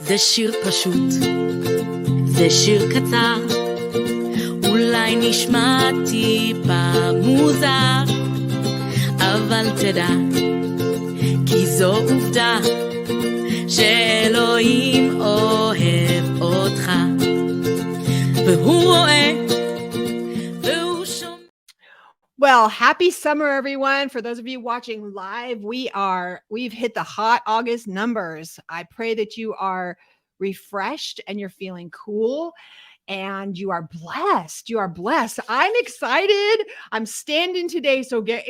זה שיר פשוט, זה שיר קצר, אולי נשמע טיפה מוזר, אבל תדע, כי זו עובדה, שאלוהים אוהב אותך, והוא רואה, והוא שומע. Well, happy summer, everyone. For those of you watching live, we've hit the hot August numbers. I pray that you are refreshed and you're feeling cool and you are blessed. You are blessed. I'm excited. I'm standing today. So get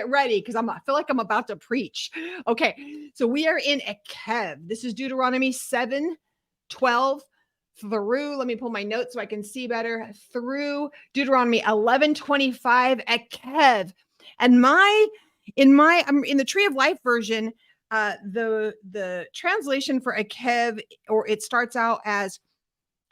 ready because I feel like I'm about to preach. Okay. So we are in Ekev. This is Deuteronomy 7:12 through, let me pull my notes so I can see better, through Deuteronomy 11:25 Ekev. And I'm in the Tree of Life version, the translation for Ekev, or it starts out as,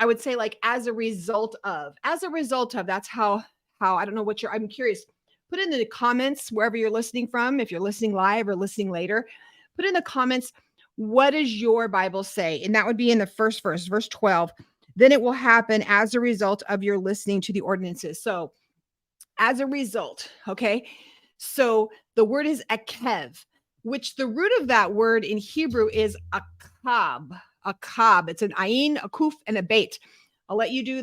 I would say, like, as a result of, that's how, I don't know what I'm curious. Put in the comments wherever you're listening from, if you're listening live or listening later, put in the comments, what does your Bible say? And that would be in the first verse, verse 12. Then it will happen as a result of your listening to the ordinances. So as a result, okay? So the word is Ekev, which the root of that word in Hebrew is akab. Akab. It's an ayin, a kuf, and a bait. I'll let you do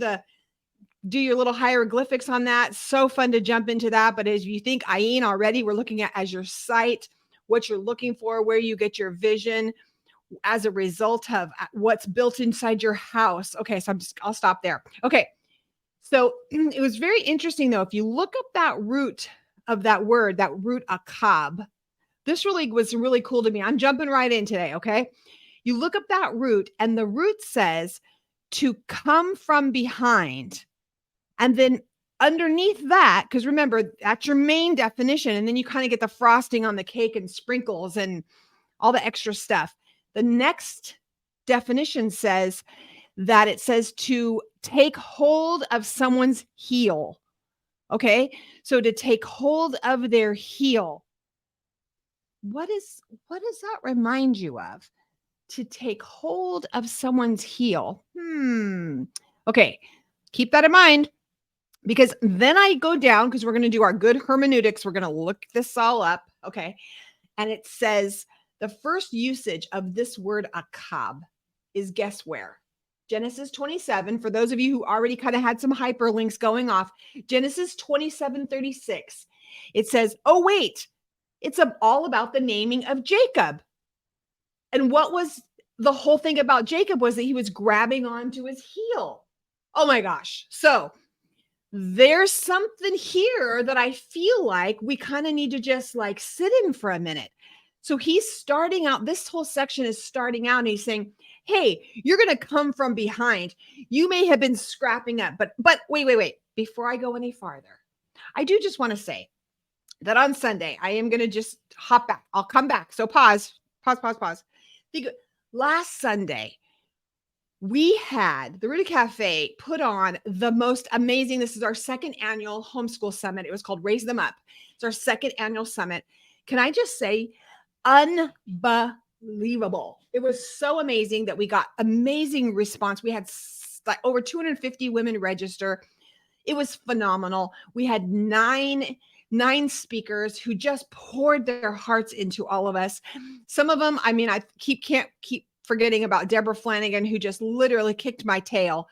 your little hieroglyphics on that. So fun to jump into that. But as you think ayin already, we're looking at as your sight, what you're looking for, where you get your vision as a result of what's built inside your house. Okay, so I'll stop there. Okay, so it was very interesting though. If you look up that root of that word, that root akab, this really was really cool to me. I'm jumping right in today, okay? You look up that root and the root says to come from behind. And then underneath that, because remember, that's your main definition. And then you kind of get the frosting on the cake and sprinkles and all the extra stuff. The next definition says that it says to take hold of someone's heel. Okay. So to take hold of their heel. What does that remind you of? To take hold of someone's heel. Okay. Keep that in mind. Because then I go down, because we're going to do our good hermeneutics. We're going to look this all up. Okay. And it says the first usage of this word akab is, guess where? Genesis 27. For those of you who already kind of had some hyperlinks going off, Genesis 27:36. It says, oh, wait, it's all about the naming of Jacob. And what was the whole thing about Jacob was that he was grabbing onto his heel. Oh my gosh. So there's something here that I feel like we kind of need to just like sit in for a minute. So he's starting out, this whole section is starting out and he's saying, hey, you're going to come from behind. You may have been scrapping up, but wait. Before I go any farther, I do just want to say that on Sunday, I am going to just hop back. I'll come back. So pause. Last Sunday, we had the Rudy Cafe put on the most amazing, this is our second annual homeschool summit. It was called Raise Them Up. It's our second annual summit. Can I just say, unbelievable. It was so amazing that we got amazing response. We had like over 250 women register. It was phenomenal. We had nine speakers who just poured their hearts into all of us. Some of them, I mean, I can't keep forgetting about Deborah Flanagan, who just literally kicked my tail,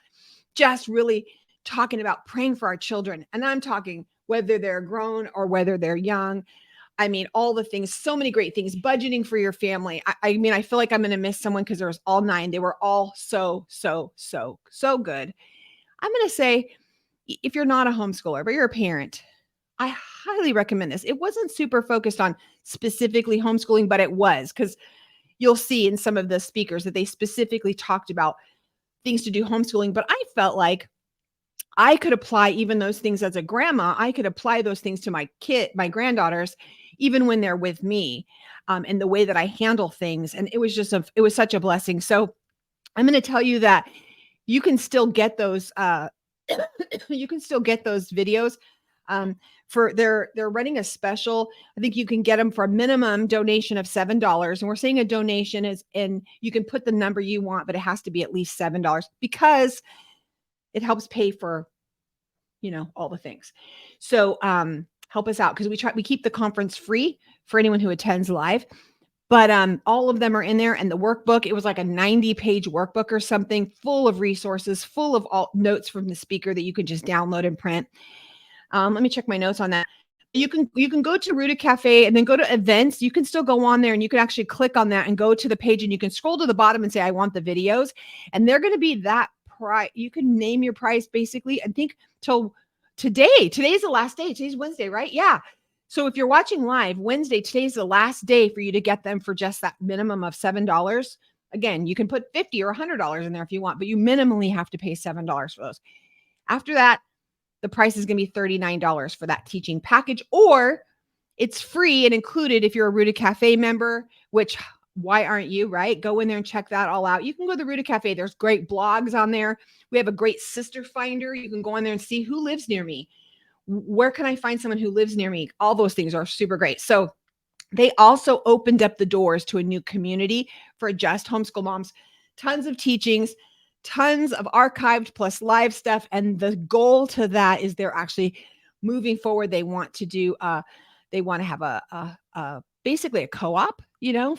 just really talking about praying for our children. And I'm talking whether they're grown or whether they're young. I mean, all the things, so many great things, budgeting for your family. I mean, I feel like I'm going to miss someone because there was all 9. They were all so good. I'm going to say, if you're not a homeschooler, but you're a parent, I highly recommend this. It wasn't super focused on specifically homeschooling, but it was, because you'll see in some of the speakers that they specifically talked about things to do homeschooling. But I felt like I could apply even those things as a grandma. I could apply those things to my granddaughters, even when they're with me, and the way that I handle things. And it was it was such a blessing. So I'm going to tell you that you can still get those, you can still get those videos. They're running a special. I think you can get them for a minimum donation of $7. And we're saying a donation is, and you can put the number you want, but it has to be at least $7 because it helps pay for, all the things. So help us out, because we keep the conference free for anyone who attends live. But all of them are in there, and the workbook, it was like a 90-page workbook or something, full of resources, full of all notes from the speaker that you can just download and print. Let me check my notes on that. You can go to Ruta Cafe and then go to events. You can still go on there, and you can actually click on that and go to the page, and you can scroll to the bottom and say, I want the videos. And they're going to be that price. You can name your price basically, I think, till today. Today's the last day. Today's Wednesday, right? Yeah. So if you're watching live Wednesday, today's the last day for you to get them for just that minimum of $7. Again, you can put $50 or $100 in there if you want, but you minimally have to pay $7 for those. After that, the price is going to be $39 for that teaching package, or it's free and included if you're a Ruta Cafe member, which why aren't you, right? Go in there and check that all out. You can go to the Ruta Cafe. There's great blogs on there. We have a great sister finder. You can go in there and see who lives near me. Where can I find someone who lives near me? All those things are super great. So they also opened up the doors to a new community for just homeschool moms. Tons of teachings, tons of archived plus live stuff. And the goal to that is they're actually moving forward. They want to do, they want to have a basically a co-op,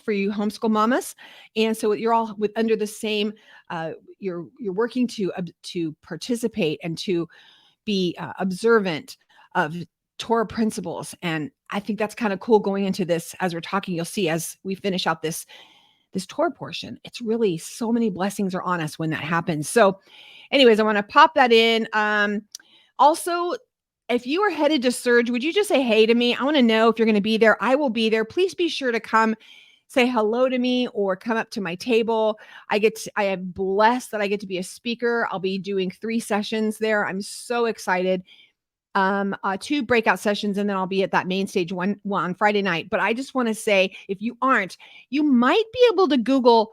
for you homeschool mamas. And so you're all under the same, you're working to participate and to be observant of Torah principles. And I think that's kind of cool going into this. As we're talking, you'll see as we finish out this Torah portion, it's really so many blessings are on us when that happens. So anyways, I want to pop that in. Also, if you are headed to Surge, would you just say hey to me? I want to know if you're going to be there. I will be there. Please be sure to come say hello to me or come up to my table. I am blessed that I get to be a speaker. I'll be doing 3 sessions there. I'm so excited. 2 breakout sessions, and then I'll be at that main stage one on Friday night. But I just want to say, if you aren't, you might be able to Google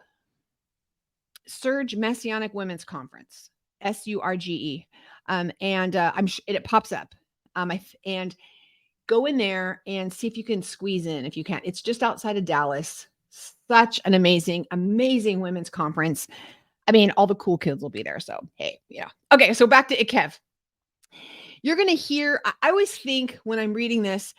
Surge Messianic Women's Conference, SURGE. And I'm sure it pops up. And go in there and see if you can squeeze in. If you can, it's just outside of Dallas. Such an amazing, amazing women's conference. I mean, all the cool kids will be there. So, hey, Okay, so back to Ekev. You're going to hear, I always think when I'm reading this,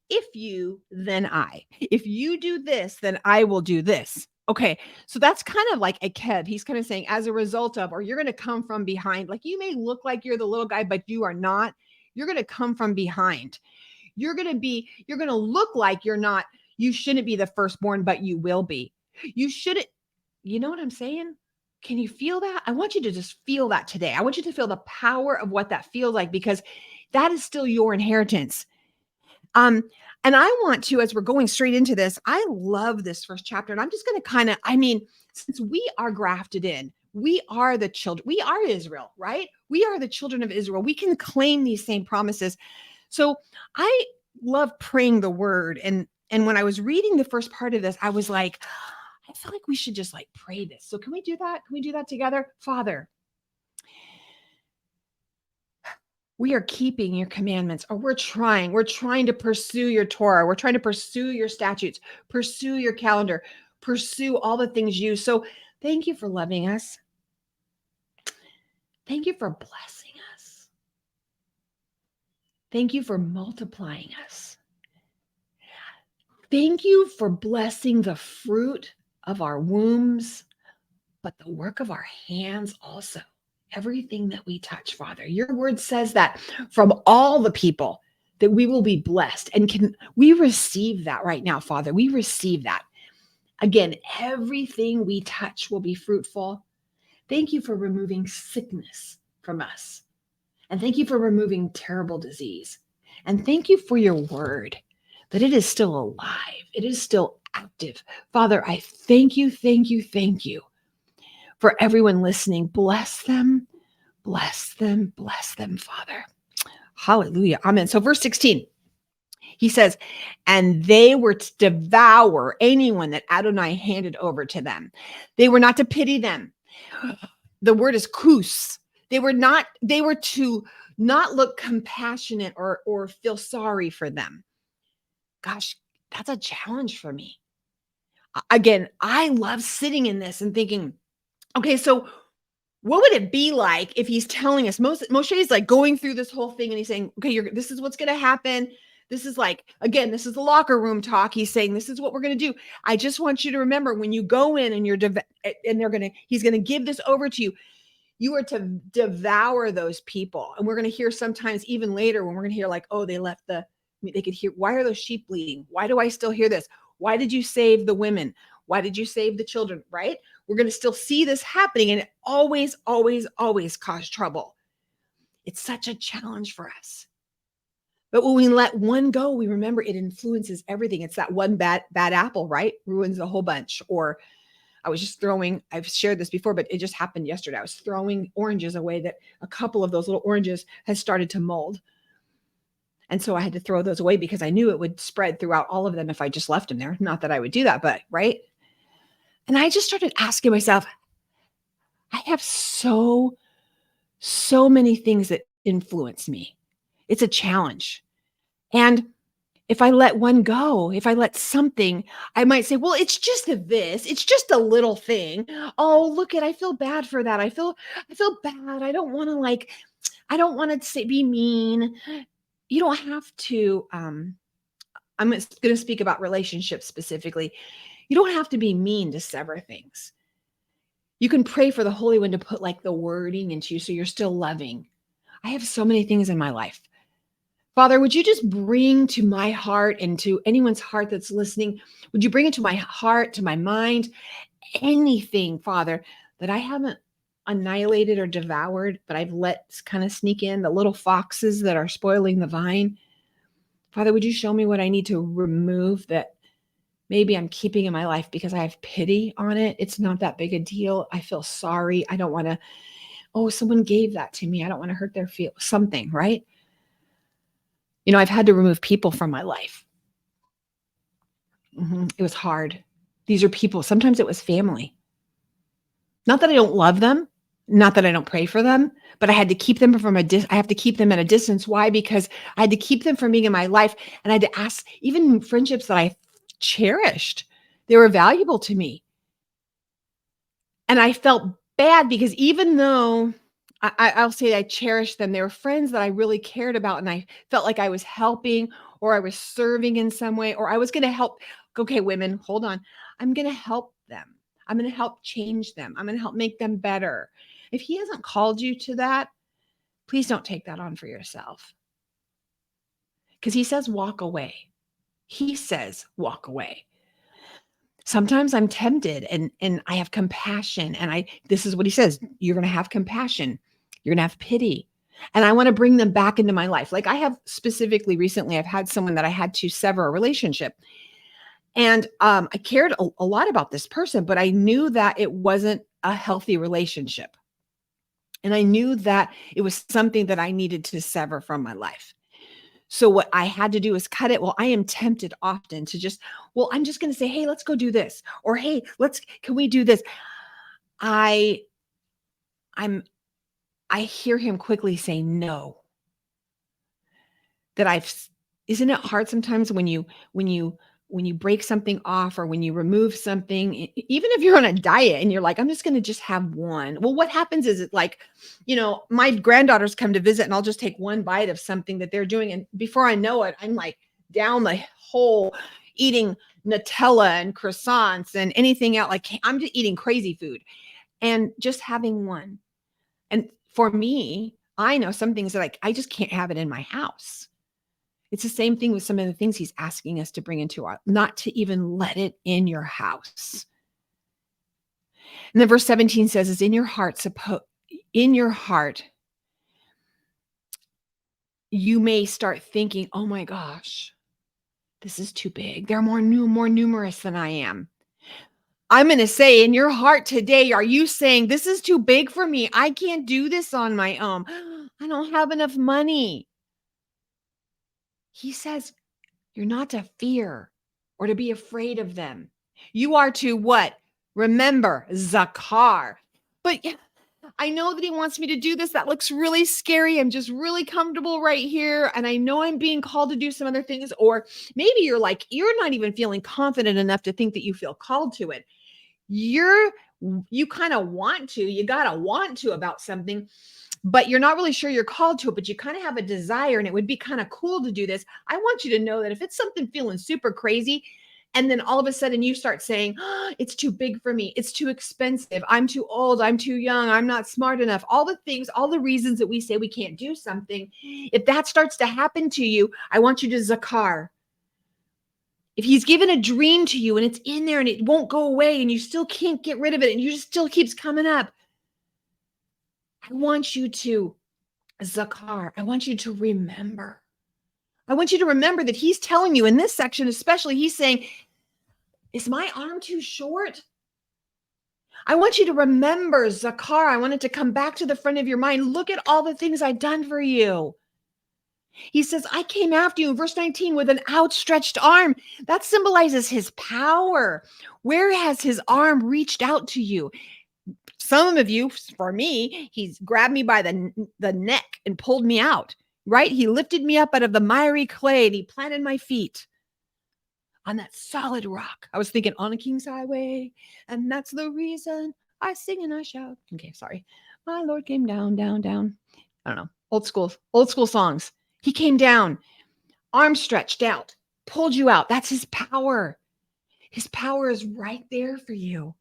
if you, then I. If you do this, then I will do this. Okay, so that's kind of like Ekev. He's kind of saying, as a result of, or you're going to come from behind. Like you may look like you're the little guy, but you are not. You're going to come from behind. You're going to look like you shouldn't be the firstborn, but you will be. You shouldn't, you know what I'm saying? Can you feel that? I want you to just feel that today. I want you to feel the power of what that feels like, because that is still your inheritance. And I want to, as we're going straight into this, I love this first chapter, and I'm just going to since we are grafted in, we are the children, we are Israel, right? We are the children of Israel. We can claim these same promises. So I love praying the word. And when I was reading the first part of this, I was like, I feel like we should just pray this. So can we do that? Can we do that together? Father, we are keeping your commandments, or we're trying to pursue your Torah. We're trying to pursue your statutes, pursue your calendar, pursue all the things you. So thank you for loving us. Thank you for blessing us. Thank you for multiplying us. Thank you for blessing the fruit of our wombs, but the work of our hands also. Everything that we touch, Father. Your word says that from all the people that we will be blessed. And can we receive that right now, Father? We receive that. Again, everything we touch will be fruitful. Thank you for removing sickness from us. And thank you for removing terrible disease. And thank you for your word, that it is still alive. It is still active. Father, I thank you for everyone listening. Bless them, Father. Hallelujah. Amen. So verse 16, he says, and they were to devour anyone that Adonai handed over to them. They were not to pity them. The word is kus. They were to not look compassionate or feel sorry for them. Gosh, that's a challenge for me. Again, I love sitting in this and thinking, okay, so what would it be like if he's telling us Moshe is like going through this whole thing and he's saying, okay, this is what's going to happen. This is like, again, this is the locker room talk. He's saying, this is what we're going to do. I just want you to remember when you go in and he's going to give this over to you. You are to devour those people. And we're going to hear sometimes even later when we're going to hear like, oh, they could hear, why are those sheep bleeding? Why do I still hear this? Why did you save the women? Why did you save the children? Right? We're going to still see this happening, and it always, always, always cause trouble. It's such a challenge for us. But when we let one go, we remember it influences everything. It's that one bad apple, right? Ruins the whole bunch. Or I've shared this before, but it just happened yesterday. I was throwing oranges away that a couple of those little oranges had started to mold. And so I had to throw those away because I knew it would spread throughout all of them if I just left them there. Not that I would do that, but right. And I just started asking myself, I have so many things that influence me. It's a challenge. And if I let one go, if I let something, I might say, well, it's just it's just a little thing. Oh, I feel bad for that. I feel bad. I don't want to be mean. You don't have to, I'm going to speak about relationships specifically. You don't have to be mean to sever things. You can pray for the Holy One to put like the wording into you so you're still loving. I have so many things in my life. Father, would you just bring to my heart and to anyone's heart that's listening, would you bring it to my heart, to my mind, anything, Father, that I haven't annihilated or devoured, but I've let kind of sneak in, the little foxes that are spoiling the vine? Father, would you show me what I need to remove that maybe I'm keeping in my life because I have pity on it? It's not that big a deal. I feel sorry. I don't want to, someone gave that to me. I don't want to hurt their something, right? I've had to remove people from my life. It was hard. These are people. Sometimes it was family. Not that I don't love them, not that I don't pray for them, but I had to keep them I have to keep them at a distance. Why? Because I had to keep them from being in my life. And I had to ask, even friendships that I cherished, they were valuable to me. And I felt bad because even though I'll say I cherished them, they were friends that I really cared about. And I felt like I was helping or I was serving in some way, or I was going to help. Okay, women, hold on. I'm going to help them. I'm going to help change them. I'm going to help make them better. If he hasn't called you to that, please don't take that on for yourself. Because he says, walk away. He says, walk away. Sometimes I'm tempted and I have compassion, and this is what he says, you're going to have compassion. You're going to have pity. And I want to bring them back into my life. Like I have specifically recently, I've had someone that I had to sever a relationship. And I cared a lot about this person, but I knew that it wasn't a healthy relationship. And I knew that it was something that I needed to sever from my life. So what I had to do is cut it. Well, I am tempted often to I'm just going to say, hey, let's go do this. Or, hey, can we do this? I hear him quickly say no. Isn't it hard sometimes when you break something off or when you remove something, even if you're on a diet and you're like, I'm just going to just have one. Well, what happens is it like, my granddaughters come to visit and I'll just take one bite of something that they're doing. And before I know it, I'm like down the whole eating Nutella and croissants and anything else. Like I'm just eating crazy food and just having one. And for me, I know some things that I just can't have it in my house. It's the same thing with some of the things he's asking us to bring into not to even let it in your house. And then verse 17 says, is in your heart, you may start thinking, oh my gosh, this is too big. They're more numerous than I am. I'm going to say in your heart today, are you saying this is too big for me? I can't do this on my own. I don't have enough money. He says, you're not to fear or to be afraid of them. You are to what? Remember, zakar. But I know that he wants me to do this. That looks really scary. I'm just really comfortable right here. And I know I'm being called to do some other things. Or maybe you're like, you're not even feeling confident enough to think that you feel called to it. You kind of want to, you got to want to about something, but you're not really sure you're called to it, but you kind of have a desire and it would be kind of cool to do this. I want you to know that if it's something feeling super crazy, and then all of a sudden you start saying, oh, it's too big for me. It's too expensive. I'm too old. I'm too young. I'm not smart enough. All the things, all the reasons that we say we can't do something. If that starts to happen to you, I want you to zakar. If he's given a dream to you and it's in there and it won't go away and you still can't get rid of it and you just still keeps coming up, I want you to zakar. I want you to remember. I want you to remember that he's telling you in this section, especially, he's saying, is my arm too short? I want you to remember, zakar. I want it to come back to the front of your mind. Look at all the things I've done for you. He says, I came after you, verse 19, with an outstretched arm. That symbolizes his power. Where has his arm reached out to you? Some of you, for me, he's grabbed me by the neck and pulled me out, right? He lifted me up out of the miry clay and he planted my feet on that solid rock. I was thinking on a king's highway, and that's the reason I sing and I shout. Okay, sorry. My Lord came down, down, down. I don't know. Old school songs. He came down, arms stretched out, pulled you out. That's his power. His power is right there for you.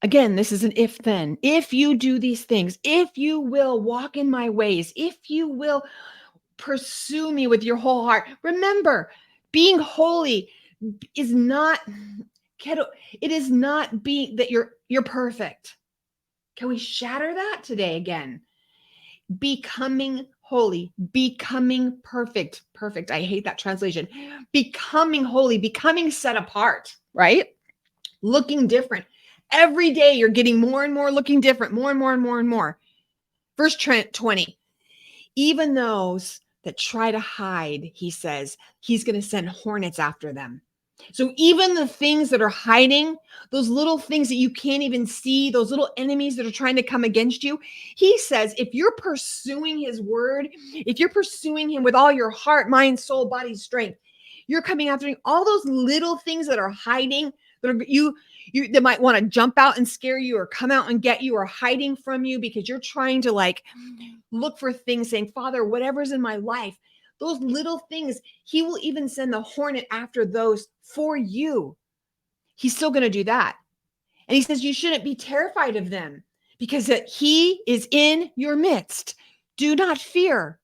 Again, this is an if then. If you do these things, if you will walk in my ways, if you will pursue me with your whole heart. Remember, being holy is not, it is not being that you're perfect. Can we shatter that today again? Becoming holy, becoming perfect. Perfect. I hate that translation. Becoming holy, becoming set apart, right? Looking different. Every day you're getting more and more looking different, more and more and more and more. Verse 20, even those that try to hide, he says, he's going to send hornets after them. So even the things that are hiding, those little things that you can't even see, those little enemies that are trying to come against you, he says, if you're pursuing his word, if you're pursuing him with all your heart, mind, soul, body, strength, you're coming after all those little things that are hiding, that are you that might want to jump out and scare you or come out and get you or hiding from you because you're trying to like look for things saying, Father, whatever's in my life, those little things, he will even send the hornet after those for you. He's still going to do that. And he says, you shouldn't be terrified of them because he is in your midst. Do not fear.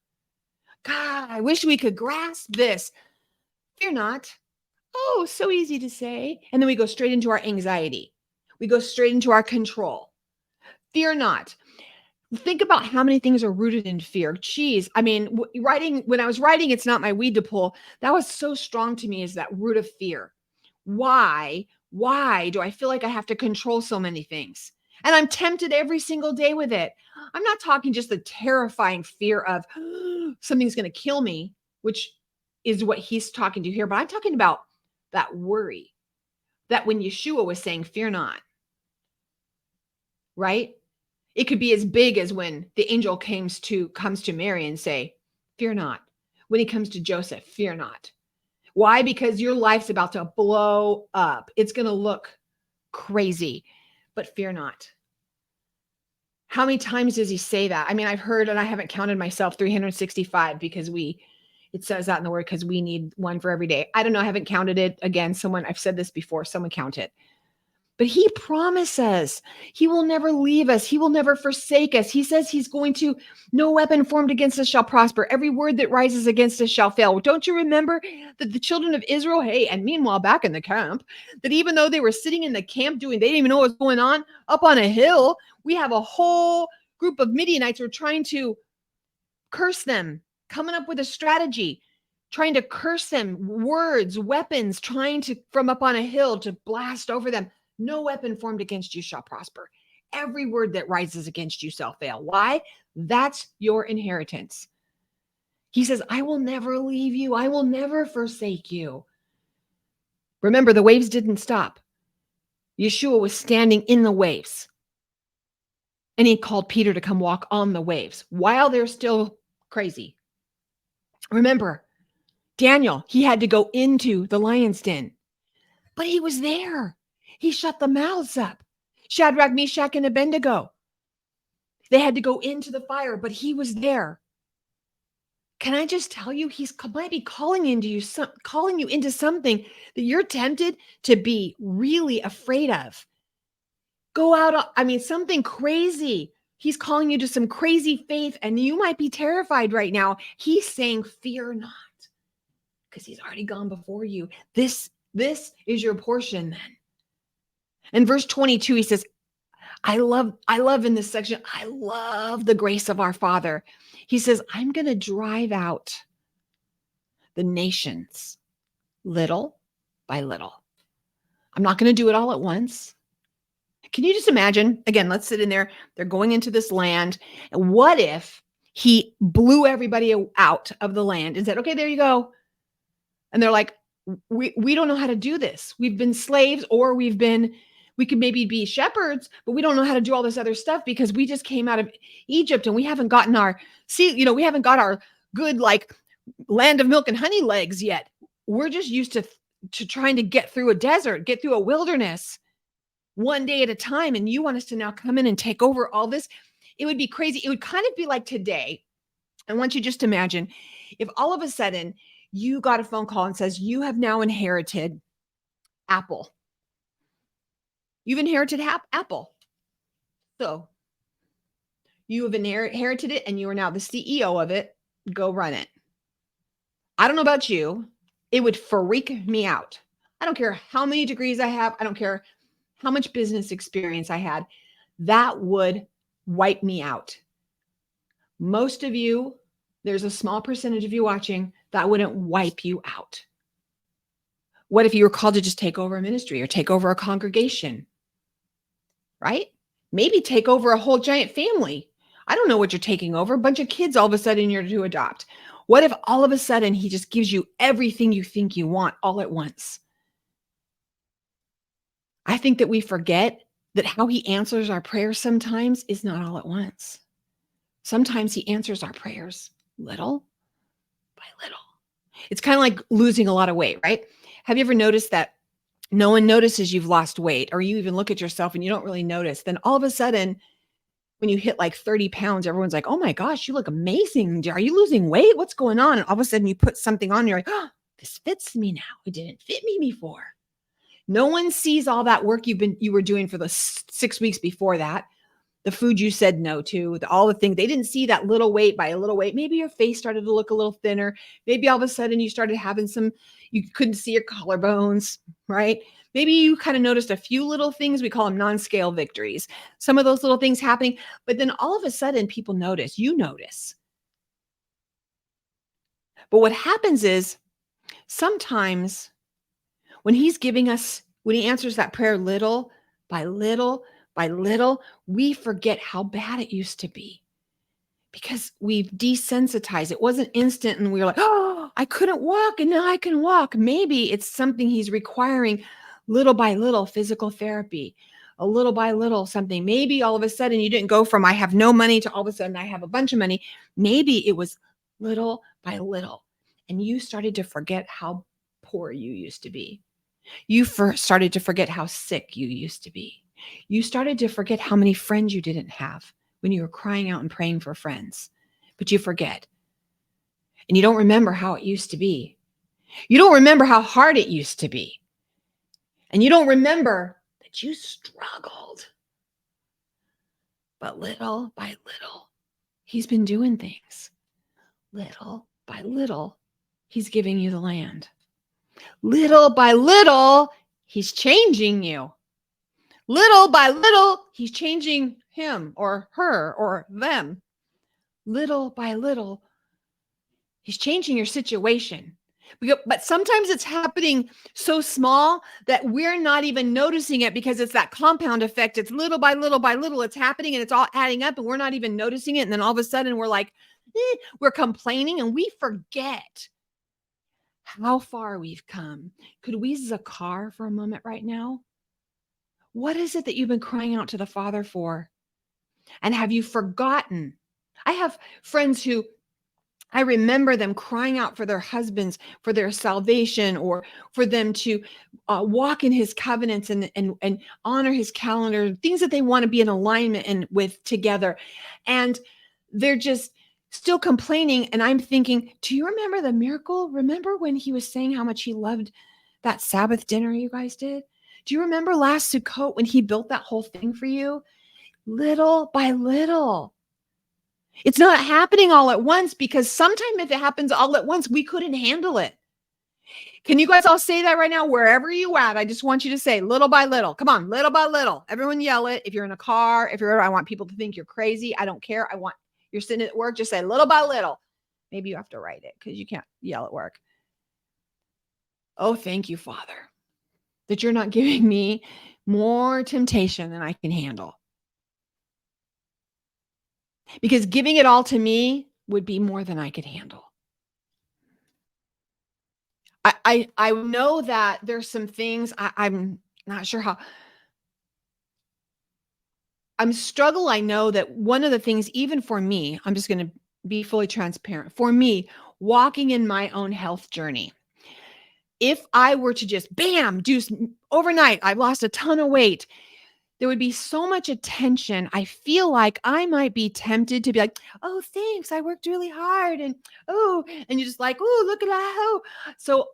God, I wish we could grasp this. Fear not. Oh, so easy to say. And then we go straight into our anxiety. We go straight into our control. Fear not. Think about how many things are rooted in fear. Geez, I mean, when I was writing, it's not my weed to pull. That was so strong to me, is that root of fear. Why do I feel like I have to control so many things? And I'm tempted every single day with it. I'm not talking just the terrifying fear of something's going to kill me, which is what he's talking to here. But I'm talking about that worry that when Yeshua was saying, fear not, right? It could be as big as when the angel comes to Mary and say, fear not. When he comes to Joseph, fear not. Why? Because your life's about to blow up. It's going to look crazy, but fear not. How many times does he say that? I mean, I've heard, and I haven't counted myself, 365, because it says that in the word, because we need one for every day. I don't know. I haven't counted it. Again, I've said this before, someone count it. But he promises he will never leave us. He will never forsake us. He says he's going to, no weapon formed against us shall prosper. Every word that rises against us shall fail. Don't you remember that the children of Israel, and meanwhile back in the camp, that even though they were sitting in the camp they didn't even know what was going on, up on a hill, we have a whole group of Midianites who are trying to curse them, coming up with a strategy, trying to curse them, words, weapons, trying to, from up on a hill, to blast over them. No weapon formed against you shall prosper. Every word that rises against you shall fail. Why? That's your inheritance. He says, I will never leave you. I will never forsake you. Remember, the waves didn't stop. Yeshua was standing in the waves. And he called Peter to come walk on the waves while they're still crazy. Remember, Daniel, he had to go into the lion's den, but he was there. He shut the mouths up. Shadrach, Meshach, and Abednego. They had to go into the fire, but he was there. Can I just tell you, he's might be calling you into something that you're tempted to be really afraid of. Go out, something crazy. He's calling you to some crazy faith, and you might be terrified right now. He's saying, fear not, because he's already gone before you. This is your portion then. In verse 22, he says, I love in this section, I love the grace of our Father. He says, I'm going to drive out the nations little by little. I'm not going to do it all at once. Can you just imagine? Again, let's sit in there. They're going into this land. And what if he blew everybody out of the land and said, okay, there you go. And they're like, we don't know how to do this. We've been slaves, or we could maybe be shepherds, but we don't know how to do all this other stuff because we just came out of Egypt and we haven't gotten we haven't got our good, like, land of milk and honey legs yet. We're just used to trying to get through a desert, get through a wilderness one day at a time. And you want us to now come in and take over all this? It would be crazy. It would kind of be like today. I want you just to imagine if all of a sudden you got a phone call and says, you have now inherited Apple. You've inherited Apple. So you have inherited it and you are now the CEO of it. Go run it. I don't know about you. It would freak me out. I don't care how many degrees I have. I don't care how much business experience I had. That would wipe me out. Most of you, there's a small percentage of you watching, that wouldn't wipe you out. What if you were called to just take over a ministry or take over a congregation? Right? Maybe take over a whole giant family. I don't know what you're taking over. A bunch of kids all of a sudden you're to adopt. What if all of a sudden he just gives you everything you think you want all at once? I think that we forget that how he answers our prayers sometimes is not all at once. Sometimes he answers our prayers little by little. It's kind of like losing a lot of weight, right? Have you ever noticed that no one notices you've lost weight, or you even look at yourself and you don't really notice? Then all of a sudden, when you hit like 30 pounds, everyone's like, oh my gosh, you look amazing. Are you losing weight? What's going on? And all of a sudden you put something on, and you're like, oh, this fits me now. It didn't fit me before. No one sees all that work you were doing for the 6 weeks before that. The food you said no to, all the things. They didn't see that little weight by a little weight. Maybe your face started to look a little thinner. Maybe all of a sudden you started having you couldn't see your collarbones, right? Maybe you kind of noticed a few little things. We call them non-scale victories. Some of those little things happening, but then all of a sudden people notice, you notice. But what happens is sometimes when he answers that prayer little by little by little, we forget how bad it used to be because we've desensitized. It wasn't instant and we were like, oh, I couldn't walk and now I can walk. Maybe it's something he's requiring little by little, physical therapy, a little by little something. Maybe all of a sudden you didn't go from I have no money to all of a sudden I have a bunch of money. Maybe it was little by little and you started to forget how poor you used to be. You started to forget how sick you used to be. You started to forget how many friends you didn't have when you were crying out and praying for friends, but you forget. And you don't remember how it used to be. You don't remember how hard it used to be. And you don't remember that you struggled. But little by little, he's been doing things. Little by little, he's giving you the land. Little by little, he's changing you. Little by little, he's changing him or her or them. Little by little, he's changing your situation. But sometimes it's happening so small that we're not even noticing it because it's that compound effect. It's little by little by little, it's happening and it's all adding up and we're not even noticing it. And then all of a sudden we're like, we're complaining and we forget how far we've come. Could we zakar for a moment right now? What is it that you've been crying out to the Father for? And have you forgotten? I have friends who I remember them crying out for their husbands, for their salvation, or for them to walk in his covenants and honor his calendar, things that they want to be in alignment and with together. And they're just still complaining. And I'm thinking, do you remember the miracle? Remember when he was saying how much he loved that Sabbath dinner you guys did? Do you remember last Sukkot when he built that whole thing for you? Little by little. It's not happening all at once, because sometimes if it happens all at once, we couldn't handle it. Can you guys all say that right now? Wherever you at, I just want you to say little by little. Come on, little by little. Everyone yell it. If you're in a car, I want people to think you're crazy. I don't care. You're sitting at work, just say little by little. Maybe you have to write it because you can't yell at work. Oh, thank you, Father, that you're not giving me more temptation than I can handle. Because giving it all to me would be more than I could handle. I know that there's some things I'm not sure how. I'm struggle. I know that one of the things, even for me, I'm just going to be fully transparent. For me, walking in my own health journey, if I were to just bam, do overnight, I've lost a ton of weight, there would be so much attention. I feel like I might be tempted to be like, oh, thanks. I worked really hard. And and you're just like, oh, look at that. Oh. So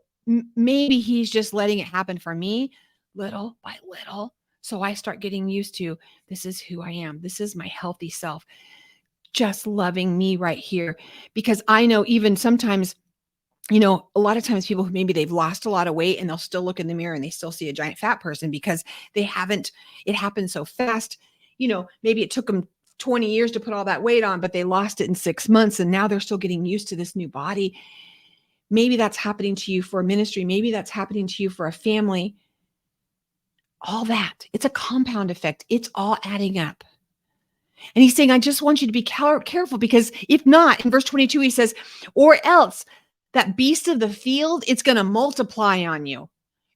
maybe he's just letting it happen for me little by little. So I start getting used to, this is who I am. This is my healthy self, just loving me right here. Because I know even sometimes, a lot of times people who maybe they've lost a lot of weight and they'll still look in the mirror and they still see a giant fat person because it happened so fast. Maybe it took them 20 years to put all that weight on, but they lost it in 6 months and now they're still getting used to this new body. Maybe that's happening to you for a ministry. Maybe that's happening to you for a family. All that. It's a compound effect. It's all adding up. And he's saying, I just want you to be careful, because if not, in verse 22, he says, or else that beast of the field, it's going to multiply on you.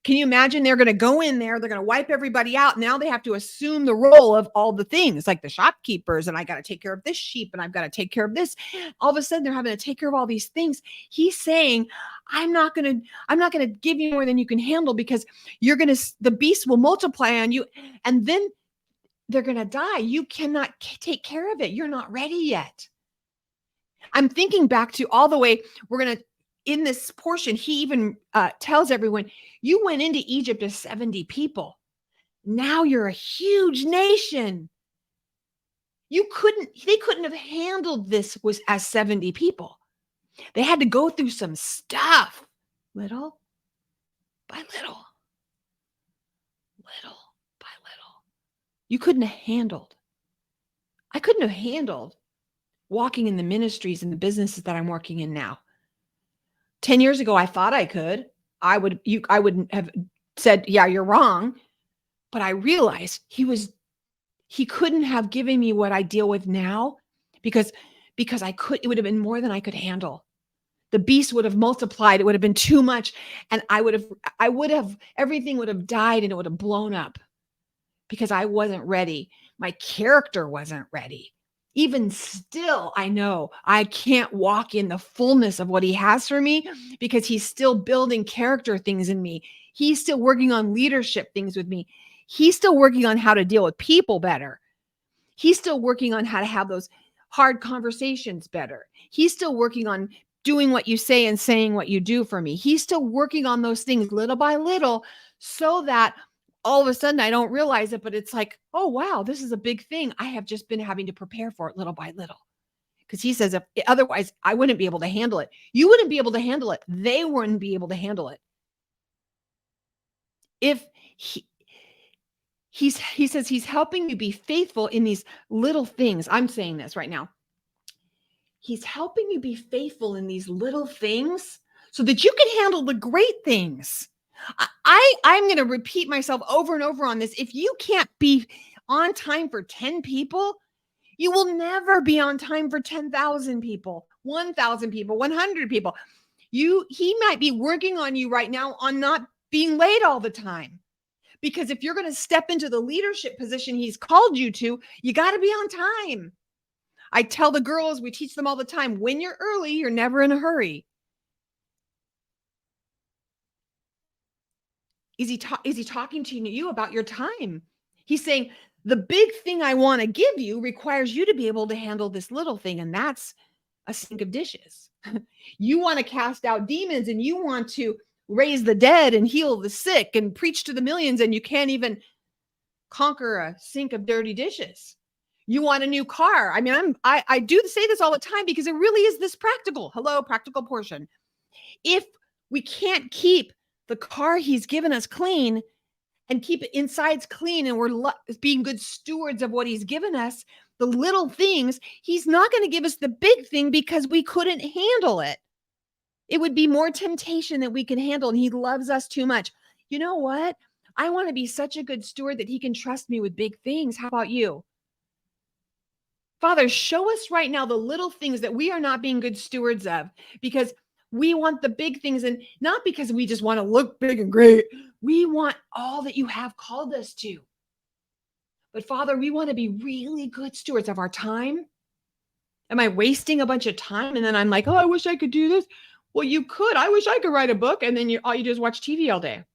Can you imagine? They're going to go in there, they're going to wipe everybody out. Now they have to assume the role of all the things, like the shopkeepers, and I got to take care of this sheep, and I've got to take care of this. All of a sudden, they're having to take care of all these things. He's saying, I'm not going to give you more than you can handle, because the beast will multiply on you, and then they're going to die. You cannot take care of it. You're not ready yet. I'm thinking back to all the way in this portion, he even tells everyone, you went into Egypt as 70 people. Now you're a huge nation. They couldn't have handled this as 70 people. They had to go through some stuff, little by little, little by little. I couldn't have handled walking in the ministries and the businesses that I'm working in now. 10 years ago, I thought I could. I wouldn't have said, yeah, you're wrong. But I realized he couldn't have given me what I deal with now, because it would have been more than I could handle. The beast would have multiplied. It would have been too much. And everything would have died and it would have blown up, because I wasn't ready. My character wasn't ready. Even still, I know I can't walk in the fullness of what he has for me, because he's still building character things in me. He's still working on leadership things with me. He's still working on how to deal with people better. He's still working on how to have those hard conversations better. He's still working on doing what you say and saying what you do for me. He's still working on those things little by little, so that all of a sudden I don't realize it, but it's like, oh, wow, this is a big thing. I have just been having to prepare for it little by little. Because he says, otherwise I wouldn't be able to handle it. You wouldn't be able to handle it. They wouldn't be able to handle it. If he says he's helping you be faithful in these little things. I'm saying this right now. He's helping you be faithful in these little things so that you can handle the great things. I'm going to repeat myself over and over on this. If you can't be on time for 10 people, you will never be on time for 10,000 people, 1,000 people, 100 people. He might be working on you right now on not being late all the time. Because if you're going to step into the leadership position he's called you to, you got to be on time. I tell the girls, we teach them all the time, when you're early, you're never in a hurry. Is he talking to you about your time? He's saying, the big thing I want to give you requires you to be able to handle this little thing, and that's a sink of dishes. You want to cast out demons, and you want to raise the dead and heal the sick and preach to the millions, and you can't even conquer a sink of dirty dishes. You want a new car. I mean, I do say this all the time because it really is this practical. Hello, practical portion. If we can't keep the car he's given us clean and keep it insides clean, and we're being good stewards of what he's given us, the little things, he's not going to give us the big thing because we couldn't handle it. It would be more temptation that we can handle, and he loves us too much. You know what? I want to be such a good steward that he can trust me with big things. How about you? Father, show us right now the little things that we are not being good stewards of, because we want the big things, and not because we just want to look big and great. We want all that you have called us to. But Father, we want to be really good stewards of our time. Am I wasting a bunch of time? And then I'm like, oh, I wish I could do this. Well, you could. I wish I could write a book. And then all you do is watch TV all day.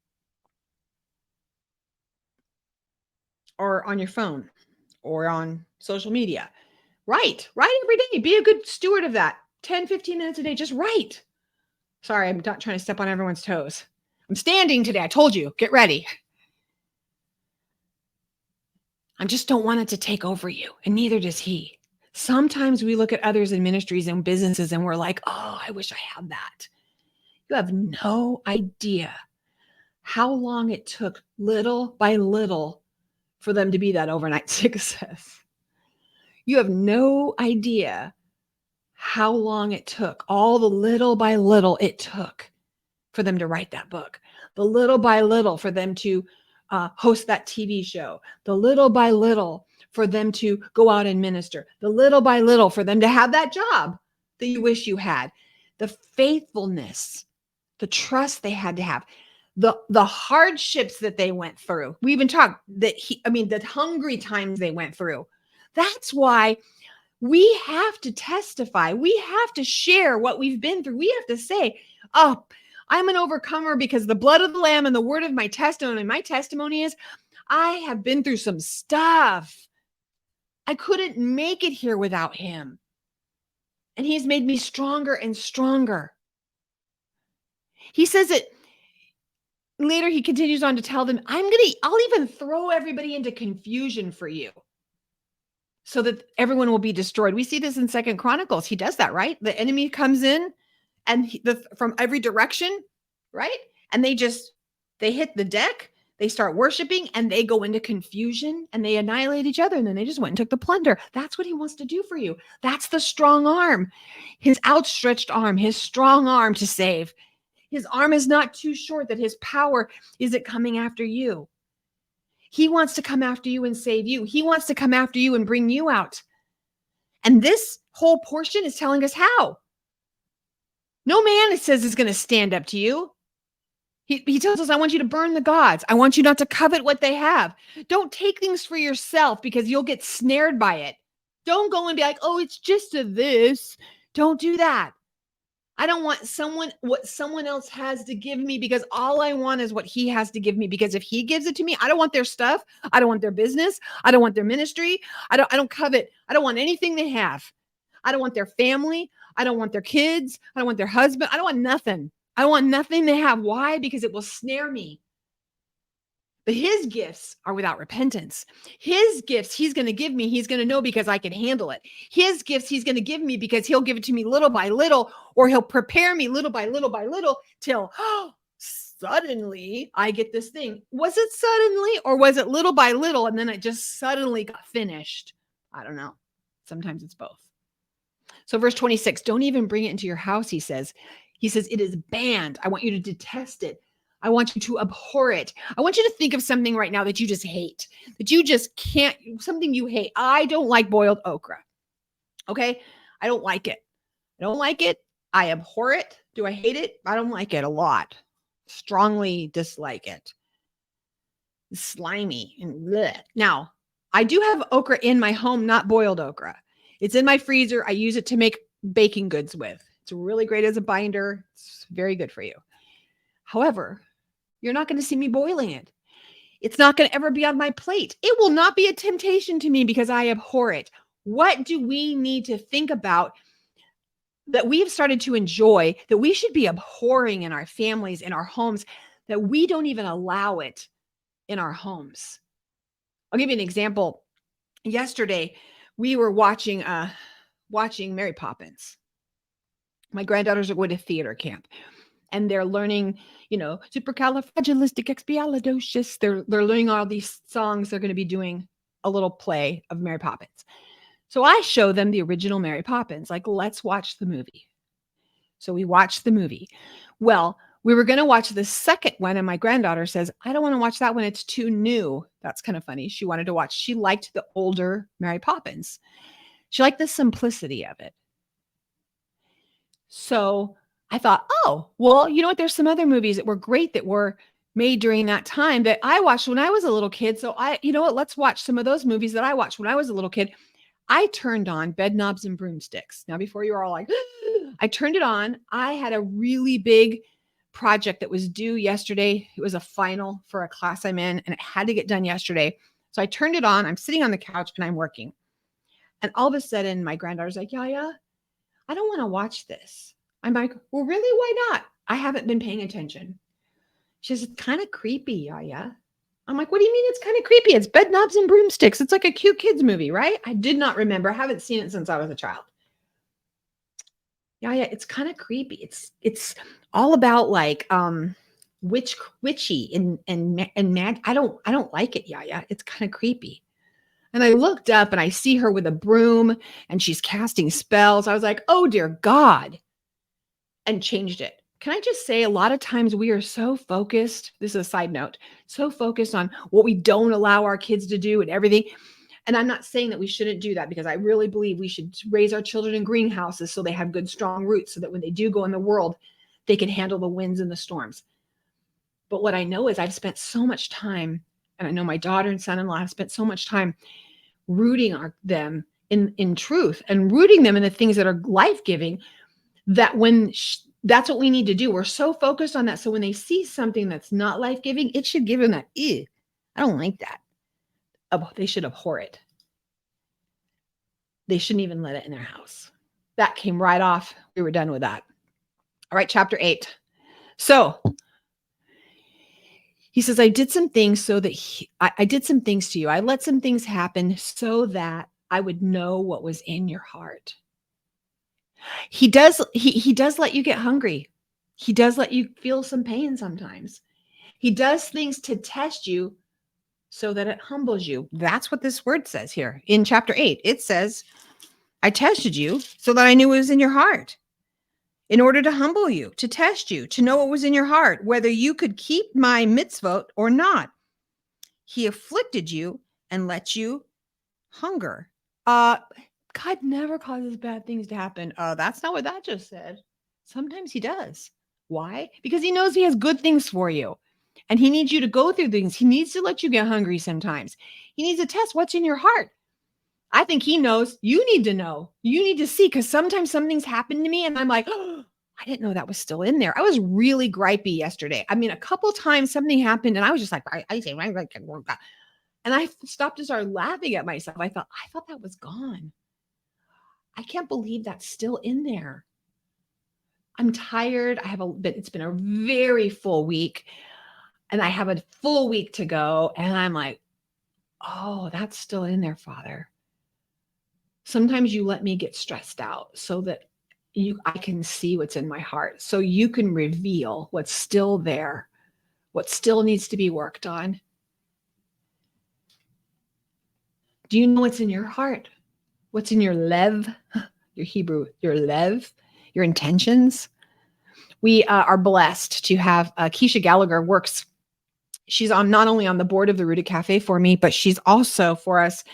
Or on your phone. Or on social media. Write every day. Be a good steward of that. 10, 15 minutes a day. Just write. Sorry, I'm not trying to step on everyone's toes. I'm standing today. I told you, get ready. I just don't want it to take over you, and neither does he. Sometimes we look at others in ministries and businesses and we're like, oh, I wish I had that. You have no idea how long it took little by little for them to be that overnight success. You have no idea how long it took, all the little by little it took for them to write that book, the little by little for them to host that TV show, the little by little for them to go out and minister, the little by little for them to have that job that you wish you had, the faithfulness, the trust they had to have, the hardships that they went through. We even talked the hungry times they went through. That's why we have to testify. We have to share what we've been through. We have to say, oh, I'm an overcomer because the blood of the Lamb and the word of my testimony. My testimony is I have been through some stuff. I couldn't make it here without him. And he's made me stronger and stronger. He says it later. He continues on to tell them, I'll even throw everybody into confusion for you, so that everyone will be destroyed. We see this in 2 Chronicles. He does that, right? The enemy comes in and from every direction, right? And they hit the deck, they start worshiping, and they go into confusion and they annihilate each other. And then they just went and took the plunder. That's what he wants to do for you. That's the strong arm, his outstretched arm, his strong arm to save. His arm is not too short that his power isn't coming after you. He wants to come after you and save you. He wants to come after you and bring you out. And this whole portion is telling us how. No man, it says, is going to stand up to you. He tells us, I want you to burn the gods. I want you not to covet what they have. Don't take things for yourself because you'll get snared by it. Don't go and be like, oh, it's just a this. Don't do that. I don't want what someone else has to give me, because all I want is what he has to give me. Because if he gives it to me, I don't want their stuff. I don't want their business. I don't want their ministry. I don't covet. I don't want anything they have. I don't want their family. I don't want their kids. I don't want their husband. I don't want nothing. I want nothing they have. Why? Because it will snare me. But his gifts are without repentance. His gifts he's going to give me, he's going to know because I can handle it. His gifts he's going to give me because he'll give it to me little by little, or he'll prepare me little by little by little till suddenly I get this thing. Was it suddenly, or was it little by little and then it just suddenly got finished? I don't know. Sometimes it's both. So verse 26, don't even bring it into your house, he says. He says, it is banned. I want you to detest it. I want you to abhor it. I want you to think of something right now that you just hate, that you just can't, something you hate. I don't like boiled okra. Okay. I don't like it. I don't like it. I abhor it. Do I hate it? I don't like it a lot. Strongly dislike it. slimy and bleh. Now, I do have okra in my home, not boiled okra. It's in my freezer. I use it to make baking goods with. It's really great as a binder. It's very good for you. However, you're not going to see me boiling it. It's not going to ever be on my plate. It will not be a temptation to me because I abhor it. What do we need to think about that we've started to enjoy, that we should be abhorring in our families, in our homes, that we don't even allow it in our homes? I'll give you an example. Yesterday, we were watching Mary Poppins. My granddaughters are going to theater camp, and they're learning, supercalifragilisticexpialidocious. They're learning all these songs. They're going to be doing a little play of Mary Poppins. So I show them the original Mary Poppins, like, let's watch the movie. So we watched the movie. Well, we were going to watch the second one, and my granddaughter says, I don't want to watch that one. It's too new. That's kind of funny. She liked the older Mary Poppins. She liked the simplicity of it. So I thought, oh, well, you know what? There's some other movies that were great that were made during that time that I watched when I was a little kid. So let's watch some of those movies that I watched when I was a little kid. I turned on Bedknobs and Broomsticks. Now, before you were all like, I turned it on. I had a really big project that was due yesterday. It was a final for a class I'm in, and it had to get done yesterday. So I turned it on. I'm sitting on the couch and I'm working. And all of a sudden, my granddaughter's like, Yaya, I don't want to watch this. I'm like, well, really? Why not? I haven't been paying attention. She says, it's kind of creepy, Yaya. I'm like, what do you mean it's kind of creepy? It's Bedknobs and Broomsticks. It's like a cute kids movie, right? I did not remember. I haven't seen it since I was a child. Yeah, it's kind of creepy. It's all about like witchy and mad. I don't like it, yeah. It's kind of creepy. And I looked up and I see her with a broom and she's casting spells. I was like, oh dear God, and changed it. Can I just say, a lot of times we are so focused, this is a side note, so focused on what we don't allow our kids to do and everything. And I'm not saying that we shouldn't do that, because I really believe we should raise our children in greenhouses so they have good, strong roots, so that when they do go in the world, they can handle the winds and the storms. But what I know is I've spent so much time, and I know my daughter and son-in-law have spent so much time rooting them in truth and rooting them in the things that are life-giving, that that's what we need to do. We're so focused on that. So when they see something that's not life-giving, it should give them that, I don't like that. They should abhor it. They shouldn't even let it in their house. That came right off. We were done with that. All right, chapter 8. So he says, I did some things so that I did some things to you. I let some things happen so that I would know what was in your heart. He does let you get hungry. He does let you feel some pain sometimes. He does things to test you so that it humbles you. That's what this word says here in chapter 8. It says, I tested you so that I knew what was in your heart, in order to humble you, to test you, to know what was in your heart, whether you could keep my mitzvot or not. He afflicted you and let you hunger. God never causes bad things to happen. That's not what that just said. Sometimes he does. Why? Because he knows he has good things for you. And he needs you to go through things. He needs to let you get hungry sometimes. He needs to test what's in your heart. I think he knows. You need to know. You need to see, because sometimes something's happened to me and I'm like, oh, I didn't know that was still in there. I was really gripey yesterday. I mean, a couple times something happened and I was just like, and I stopped and started laughing at myself. I thought that was gone. I can't believe that's still in there. I'm tired. It's been a very full week, and I have a full week to go. And I'm like, oh, that's still in there, Father. Sometimes you let me get stressed out so that I can see what's in my heart, so you can reveal what's still there, what still needs to be worked on. Do you know what's in your heart? What's in your lev? Your Hebrew, your lev, your intentions. We are blessed to have Keisha Gallagher works. She's not only on the board of the Rooted Cafe for me, but she's also for us.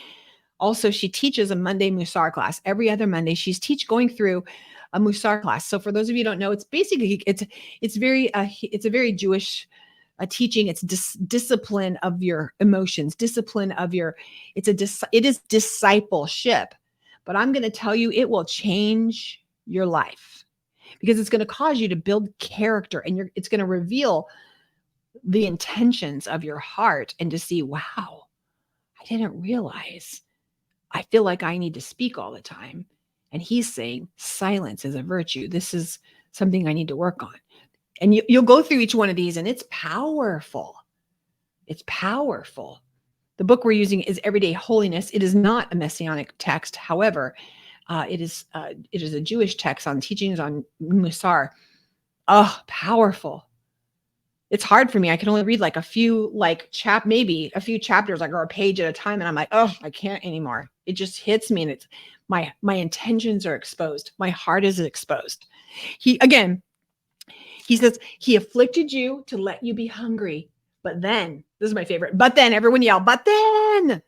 Also, she teaches a Monday Musar class. Every other Monday, she's going through a Musar class. So for those of you who don't know, it's basically, it's a very Jewish a teaching. It's discipline of your emotions, discipline of your, it is discipleship. But I'm going to tell you, it will change your life because it's going to cause you to build character, and it's going to reveal the intentions of your heart, and to see, wow, I didn't realize I feel like I need to speak all the time. And he's saying silence is a virtue. This is something I need to work on. And you'll go through each one of these, and it's powerful. It's powerful. The book we're using is Everyday Holiness. It is not a Messianic text. However, it is a Jewish text on teachings on Musar. Oh, powerful. It's hard for me. I can only read like a few, maybe a few chapters, or a page at a time. And I'm like, oh, I can't anymore. It just hits me, and it's my intentions are exposed. My heart is exposed. He says, he afflicted you to let you be hungry. But then, this is my favorite. But then, everyone yell, but then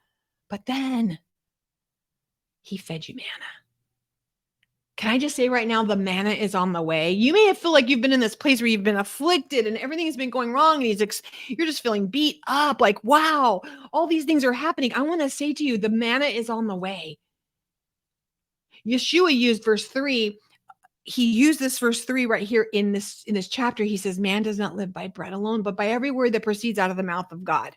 he fed you manna. Can I just say right now, the manna is on the way. You may feel like you've been in this place where you've been afflicted and everything has been going wrong, and you're just feeling beat up, like, wow, all these things are happening. I want to say to you, the manna is on the way. Yeshua used verse 3. He used this verse 3 right here in this chapter. He says, man does not live by bread alone, but by every word that proceeds out of the mouth of God.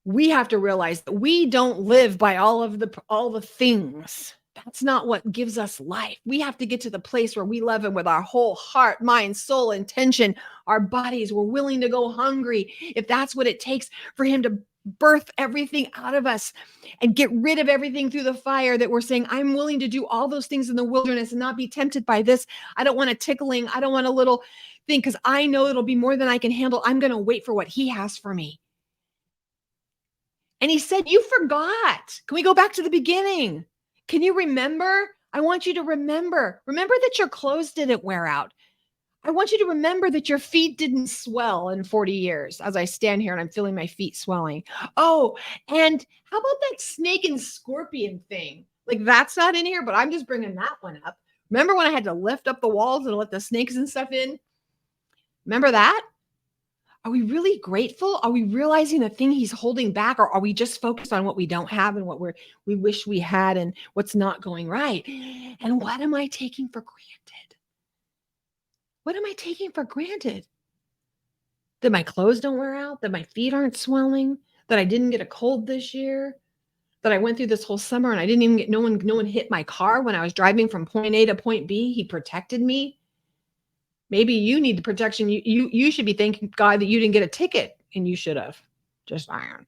We have to realize that we don't live by all the things. That's not what gives us life. We have to get to the place where we love him with our whole heart, mind, soul, intention, our bodies. We're willing to go hungry if that's what it takes for him to birth everything out of us and get rid of everything through the fire, that we're saying, I'm willing to do all those things in the wilderness and not be tempted by this. I don't want a tickling. I don't want a little thing, because I know it'll be more than I can handle. I'm going to wait for what he has for me. And he said, you forgot. Can we go back to the beginning? Can you remember? I want you to remember. Remember that your clothes didn't wear out. I want you to remember that your feet didn't swell in 40 years as I stand here and I'm feeling my feet swelling. Oh, and how about that snake and scorpion thing? Like, that's not in here, but I'm just bringing that one up. Remember when I had to lift up the walls and let the snakes and stuff in? Remember that? Are we really grateful? Are we realizing the thing he's holding back, or are we just focused on what we don't have and what we wish we had and what's not going right? And what am I taking for granted? What am I taking for granted? That my clothes don't wear out, that my feet aren't swelling, that I didn't get a cold this year, that I went through this whole summer and I didn't even get, no one hit my car when I was driving from point A to point B. He protected me. Maybe you need the protection. You should be thanking God that you didn't get a ticket, and you should have. Just iron.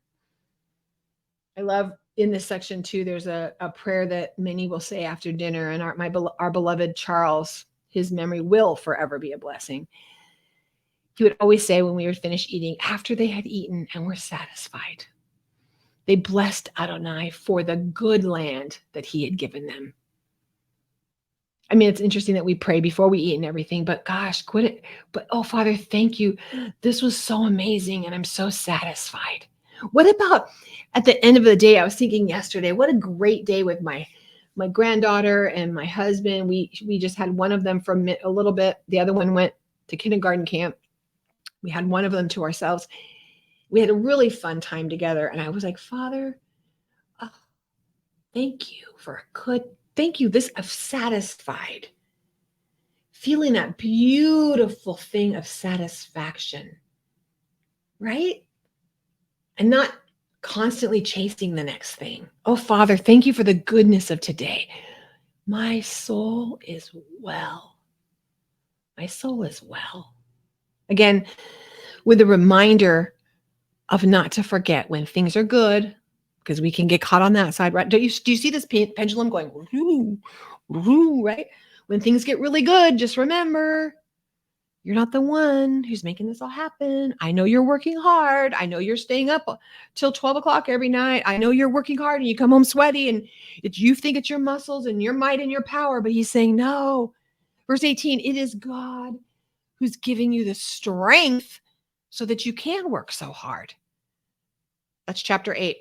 I love in this section too, there's a prayer that many will say after dinner, and our beloved Charles, his memory will forever be a blessing. He would always say when we were finished eating, after they had eaten and were satisfied, they blessed Adonai for the good land that he had given them. I mean, it's interesting that we pray before we eat and everything, but gosh, quit it. But oh, Father, thank you. This was so amazing, and I'm so satisfied. What about at the end of the day? I was thinking yesterday, what a great day with my granddaughter and my husband. We just had one of them for a little bit. The other one went to kindergarten camp. We had one of them to ourselves. We had a really fun time together. And I was like, Father, thank you thank you. I'm satisfied. Feeling that beautiful thing of satisfaction, right? And not constantly chasing the next thing. Oh, Father, thank you for the goodness of today. My soul is well. My soul is well. Again, with a reminder of not to forget when things are good, because we can get caught on that side, right? Do you see this pendulum going, woo, woo, right? When things get really good, just remember, you're not the one who's making this all happen. I know you're working hard. I know you're staying up till 12 o'clock every night. I know you're working hard and you come home sweaty, and you think it's your muscles and your might and your power, but he's saying, no. Verse 18, it is God who's giving you the strength so that you can work so hard. That's chapter 8.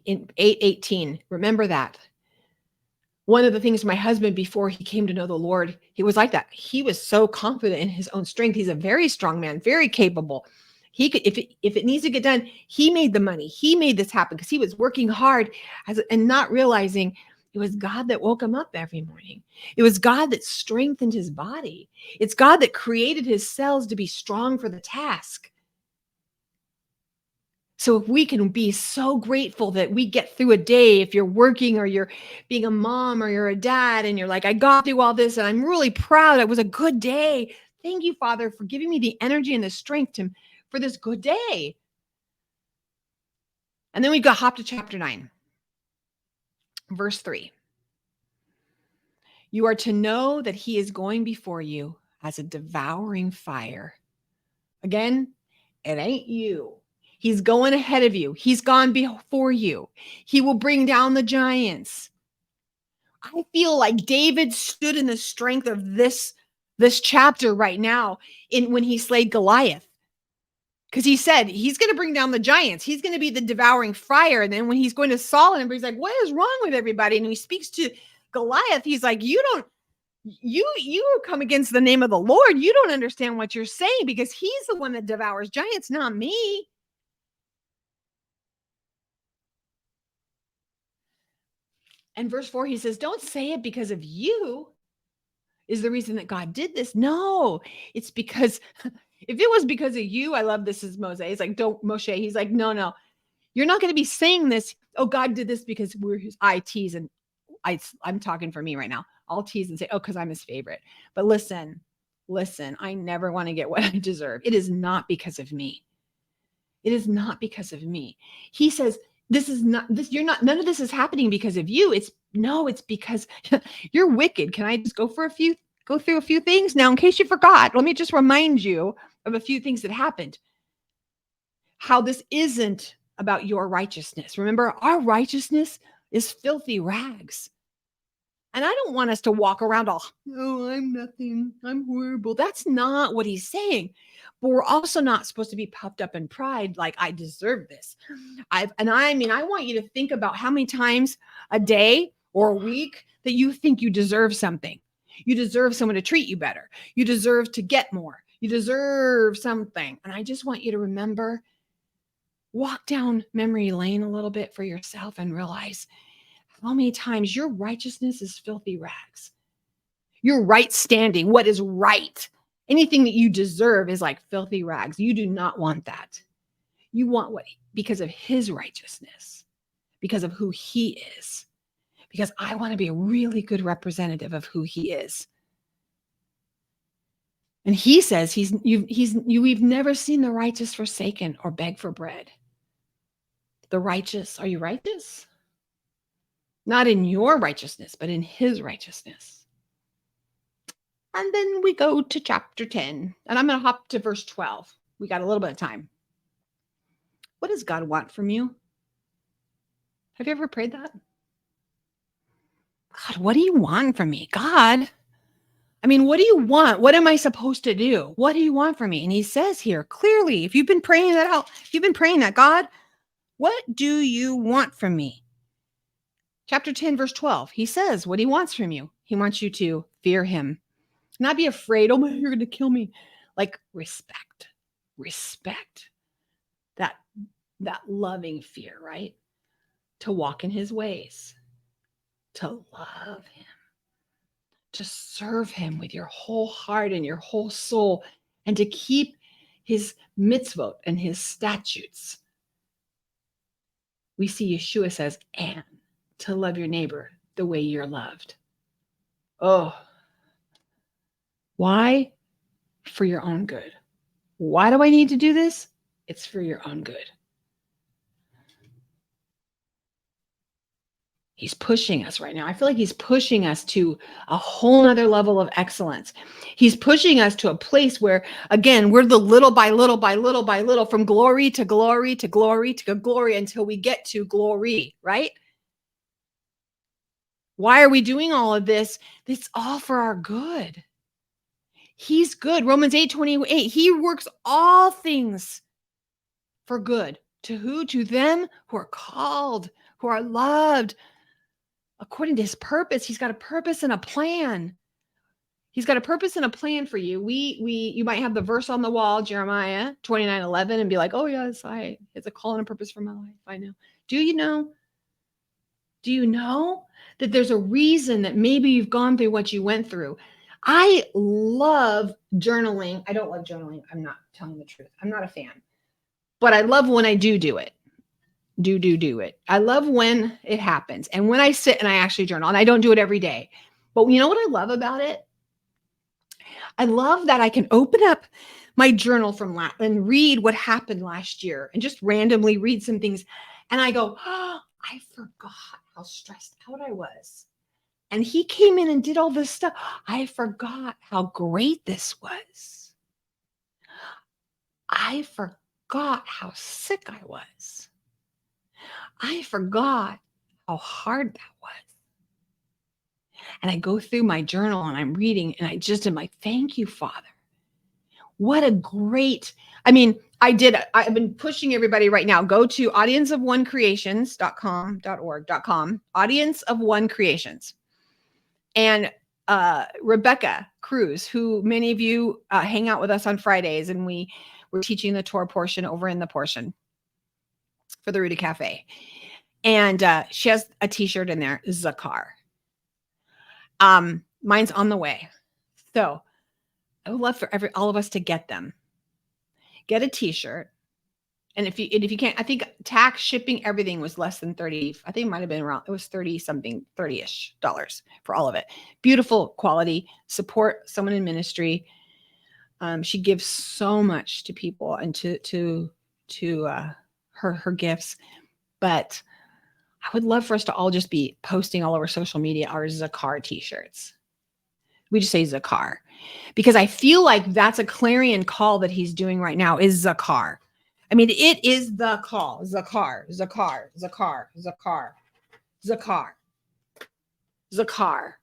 In 8:18. Remember that. One of the things my husband, before he came to know the Lord, he was like that. He was so confident in his own strength. He's a very strong man, very capable. He could, if it needs to get done, he made the money. He made this happen because he was working hard and not realizing it was God that woke him up every morning. It was God that strengthened his body. It's God that created his cells to be strong for the task. So if we can be so grateful that we get through a day, if you're working or you're being a mom or you're a dad and you're like, I got through all this and I'm really proud. It was a good day. Thank you, Father, for giving me the energy and the strength for this good day. And then we got hop to chapter 9, verse 3. You are to know that he is going before you as a devouring fire. Again, it ain't you. He's going ahead of you. He's gone before you. He will bring down the giants. I feel like David stood in the strength of this chapter right now when he slayed Goliath. Because he said he's going to bring down the giants. He's going to be the devouring fire. And then when he's going to Saul and everybody's like, what is wrong with everybody? And he speaks to Goliath. He's like, you come against the name of the Lord. You don't understand what you're saying because he's the one that devours giants, not me. And verse 4, he says, don't say it because of you is the reason that God did this. No, it's because if it was because of you, I love this is Moshe. He's like, don't Moshe. He's like, no, you're not going to be saying this. Oh, God did this because we're his tease. And I'm talking for me right now. I'll tease and say, oh, because I'm his favorite. But listen, I never want to get what I deserve. It is not because of me. It is not because of me. He says, none of this is happening because of you. It's because you're wicked. Can I just go through a few things? Now, in case you forgot, let me just remind you of a few things that happened. How this isn't about your righteousness. Remember, our righteousness is filthy rags. And I don't want us to walk around all, oh, I'm nothing. I'm horrible. That's not what he's saying. But we're also not supposed to be puffed up in pride like I deserve this. I want you to think about how many times a day or a week that you think you deserve something. You deserve someone to treat you better. You deserve to get more. You deserve something. And I just want you to remember, walk down memory lane a little bit for yourself and realize how many times your righteousness is filthy rags. Your right standing, what is right, anything that you deserve is like filthy rags. You do not want that. You want what? Because of his righteousness, because of who he is, because I want to be a really good representative of who he is. And he says we've never seen the righteous forsaken or beg for bread. The righteous, are you righteous? Not in your righteousness, but in his righteousness. And then we go to chapter 10, and I'm going to hop to verse 12. We got a little bit of time. What does God want from you? Have you ever prayed that? God, what do you want from me? God, I mean, what do you want? What am I supposed to do? What do you want from me? And he says here clearly, if you've been praying that out, if you've been praying that, God, what do you want from me? Chapter 10, verse 12, he says what he wants from you. He wants you to fear him, not be afraid. Oh my, you're going to kill me. Like respect that loving fear, right? To walk in his ways, to love him, to serve him with your whole heart and your whole soul, and to keep his mitzvot and his statutes. We see Yeshua says, and to love your neighbor the way you're loved. Oh, why? For your own good. Why do I need to do this? It's for your own good. He's pushing us right now. I feel like he's pushing us to a whole nother level of excellence. He's pushing us to a place where, again, we're the little by little by little by little, from glory to glory to glory to glory until we get to glory, right? Why are we doing all of this? It's all for our good. He's good. Romans 8:28. He works all things for good. To who? To them who are called, who are loved, according to his purpose. He's got a purpose and a plan. He's got a purpose and a plan for you. You might have the verse on the wall, Jeremiah 29:11, and be like, oh yes, it's a call and a purpose for my life. I know. Do you know that there's a reason that maybe you've gone through what you went through? I love journaling. I don't love journaling. I'm not telling the truth. I'm not a fan, but I love when I do it. Do it. I love when it happens. And when I sit and I actually journal, and I don't do it every day, but you know what I love about it? I love that I can open up my journal and read what happened last year and just randomly read some things. And I go, oh, I forgot how stressed out I was. And he came in and did all this stuff. I forgot how great this was. I forgot how sick I was. I forgot how hard that was. And I go through my journal and I'm reading and I just am like, thank you, Father. What a great, I've been pushing everybody right now. Go to audienceofonecreations.com, Audience of One Creations. And Rebecca Cruz, who many of you hang out with us on Fridays, and we're teaching the Torah portion over in the portion for the Ruta Cafe. And she has a t-shirt in there, Zakar. Mine's on the way. So I would love for all of us to get them. Get a t-shirt. And if you can't, I think tax, shipping, everything was less than 30. I think it might've been around, it was 30-ish dollars for all of it. Beautiful quality, support someone in ministry. She gives so much to people and to her gifts. But I would love for us to all just be posting all over social media our Zakar t-shirts. We just say Zakar because I feel like that's a clarion call that he's doing right now is Zakar. I mean, it is the call. Zakar, Zakar, Zakar, Zakar, Zakar, Zakar.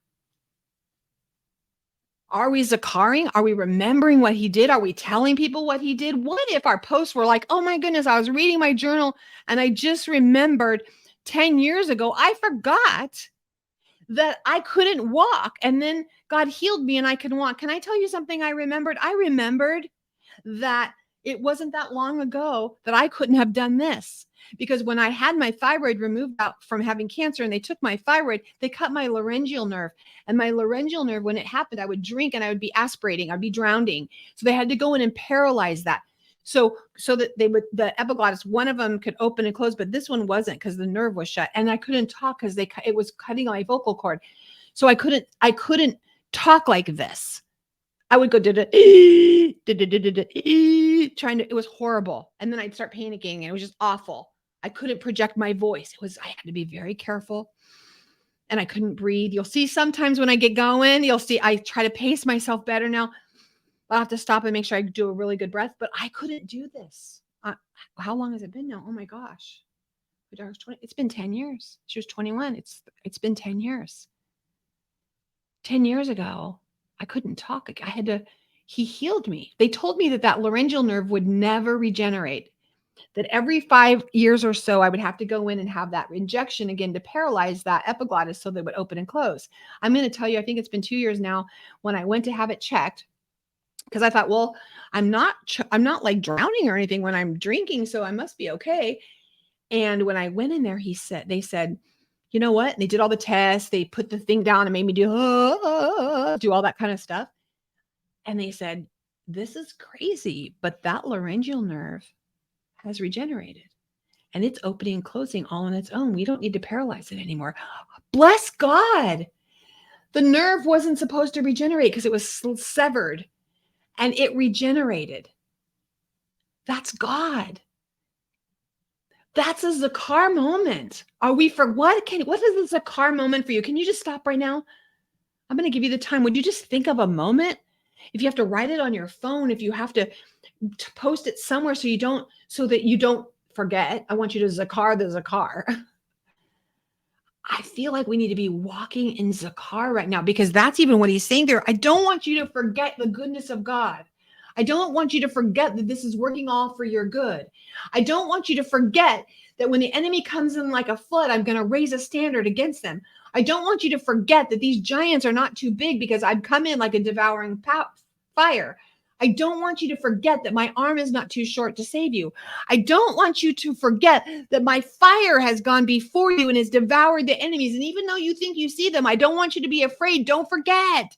Are we Zakaring? Are we remembering what he did? Are we telling people what he did? What if our posts were like, oh my goodness, I was reading my journal and I just remembered 10 years ago, I forgot that I couldn't walk and then God healed me and I can walk. Can I tell you something I remembered? I remembered that it wasn't that long ago that I couldn't have done this because when I had my thyroid removed out from having cancer and they took my thyroid, they cut my laryngeal nerve. And my laryngeal nerve, when it happened, I would drink and I would be aspirating, I'd be drowning. So they had to go in and paralyze that. So that the epiglottis, one of them could open and close, but this one wasn't because the nerve was shut and I couldn't talk because it was cutting my vocal cord. So I couldn't talk like this. I would go it was horrible. And then I'd start panicking and it was just awful. I couldn't project my voice. I had to be very careful and I couldn't breathe. You'll see sometimes when I get going, I try to pace myself better now. I'll have to stop and make sure I do a really good breath, but I couldn't do this. How long has it been now? Oh my gosh. It's been 10 years. She was 21. It's been 10 years. 10 years ago, I couldn't talk. He healed me. They told me that laryngeal nerve would never regenerate, that every 5 years or so, I would have to go in and have that injection again to paralyze that epiglottis so they would open and close. I'm going to tell you, I think it's been 2 years now when I went to have it checked because I thought, well, I'm not like drowning or anything when I'm drinking, so I must be okay. And when I went in there, they said, you know what? And they did all the tests. They put the thing down and made me do all that kind of stuff. And they said, this is crazy, but that laryngeal nerve has regenerated and it's opening and closing all on its own. We don't need to paralyze it anymore. Bless God. The nerve wasn't supposed to regenerate because it was severed and it regenerated. That's God. That's a Zakar moment. What is a Zakar moment for you? Can you just stop right now? I'm going to give you the time. Would you just think of a moment? If you have to write it on your phone, if you have to post it somewhere so that you don't forget, I want you to Zakar the Zakar. I feel like we need to be walking in Zakar right now because that's even what he's saying there. I don't want you to forget the goodness of God. I don't want you to forget that this is working all for your good. I don't want you to forget that when the enemy comes in like a flood, I'm going to raise a standard against them. I don't want you to forget that these giants are not too big because I've come in like a devouring fire. I don't want you to forget that my arm is not too short to save you. I don't want you to forget that my fire has gone before you and has devoured the enemies. And even though you think you see them, I don't want you to be afraid. Don't forget.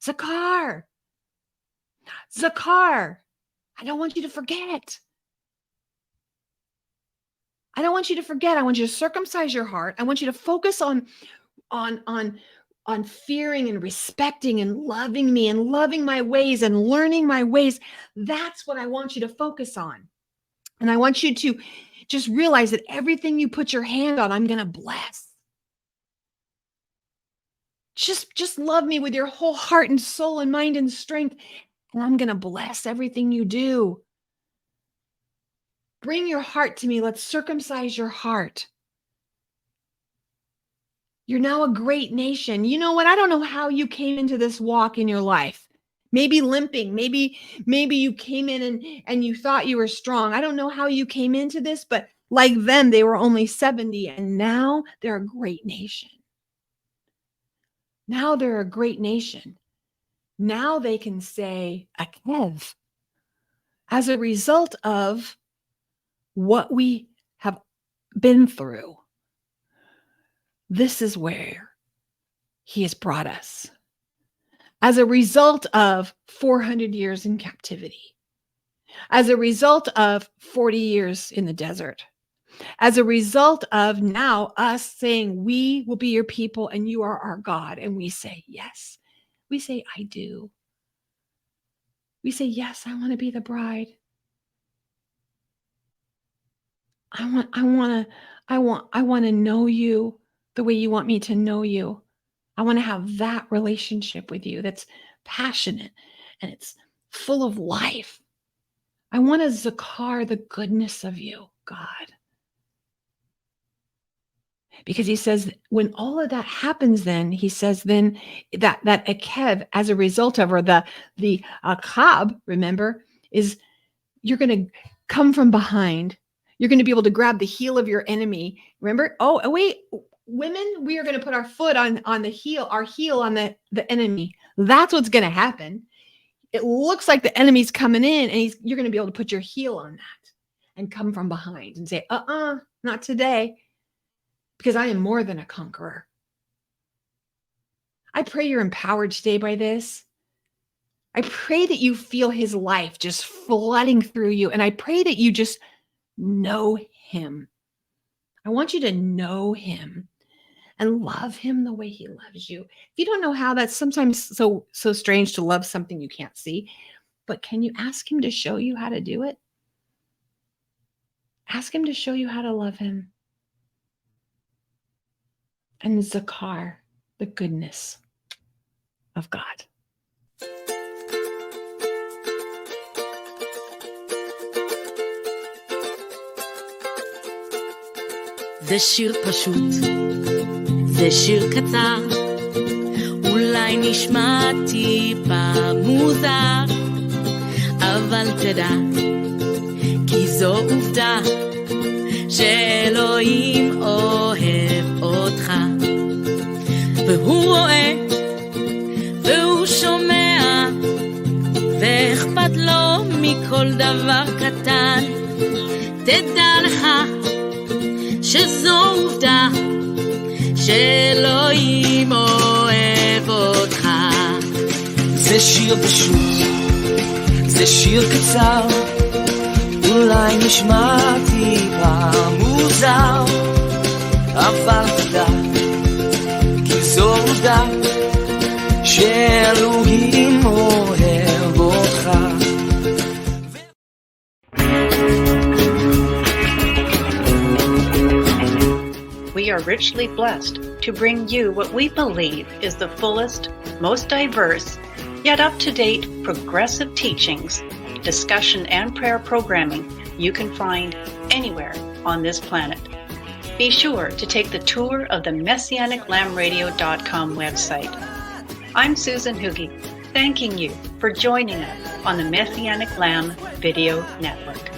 Zakar. I don't want you to forget. I don't want you to forget. I want you to circumcise your heart. I want you to focus on fearing and respecting and loving me and loving my ways and learning my ways. That's what I want you to focus on. And I want you to just realize that everything you put your hand on, I'm going to bless. Just love me with your whole heart and soul and mind and strength. And I'm going to bless everything you do. Bring your heart to me. Let's circumcise your heart. You're now a great nation. You know what? I don't know how you came into this walk in your life. Maybe limping. Maybe you came in and you thought you were strong. I don't know how you came into this, but like them, they were only 70 and now they're a great nation. Now they're a great nation. Now they can say Ekev as a result of what we have been through. This is where he has brought us as a result of 400 years in captivity, as a result of 40 years in the desert, as a result of now us saying, we will be your people and you are our God. And we say, yes. We say, I do. We say, yes, I want to be the bride. I want to know you the way you want me to know you. I want to have that relationship with you that's passionate and it's full of life. I want to zakar the goodness of you, God. Because he says, when all of that happens, then he says, then that Ekev, as a result of, or the akab, remember, is you're going to come from behind. You're going to be able to grab the heel of your enemy. Remember? Oh wait, women, we are going to put our foot on the heel, our heel on the enemy. That's what's going to happen. It looks like the enemy's coming in, and you're going to be able to put your heel on that and come from behind and say, not today. Because I am more than a conqueror. I pray you're empowered today by this. I pray that you feel his life just flooding through you. And I pray that you just know him. I want you to know him and love him the way he loves you. If you don't know how, that's sometimes so strange to love something you can't see. But can you ask him to show you how to do it? Ask him to show you how to love him. And zakar, the goodness of God. זה שיר פשוט, זה שיר קצר, אולי נשמע טיפה מוזר, אבל תדע, כי זו עובדה, שאלוהים אוהב אותך, והוא רואה, והוא שומע, ואכפת לו מכל דבר קטן. תדע לך שזו עובדה, שאלוהים אוהב אותך. זה שיר פשוט, זה שיר קצר, אולי נשמע טיפה מוזר, אבל תדע, כי זו עובדה, שאלוהים אוהב אותך. We are richly blessed to bring you what we believe is the fullest, most diverse, yet up-to-date progressive teachings, discussion, and prayer programming you can find anywhere on this planet. Be sure to take the tour of the MessianicLambRadio.com website. I'm Susan Hugie, thanking you for joining us on the Messianic Lamb Video Network.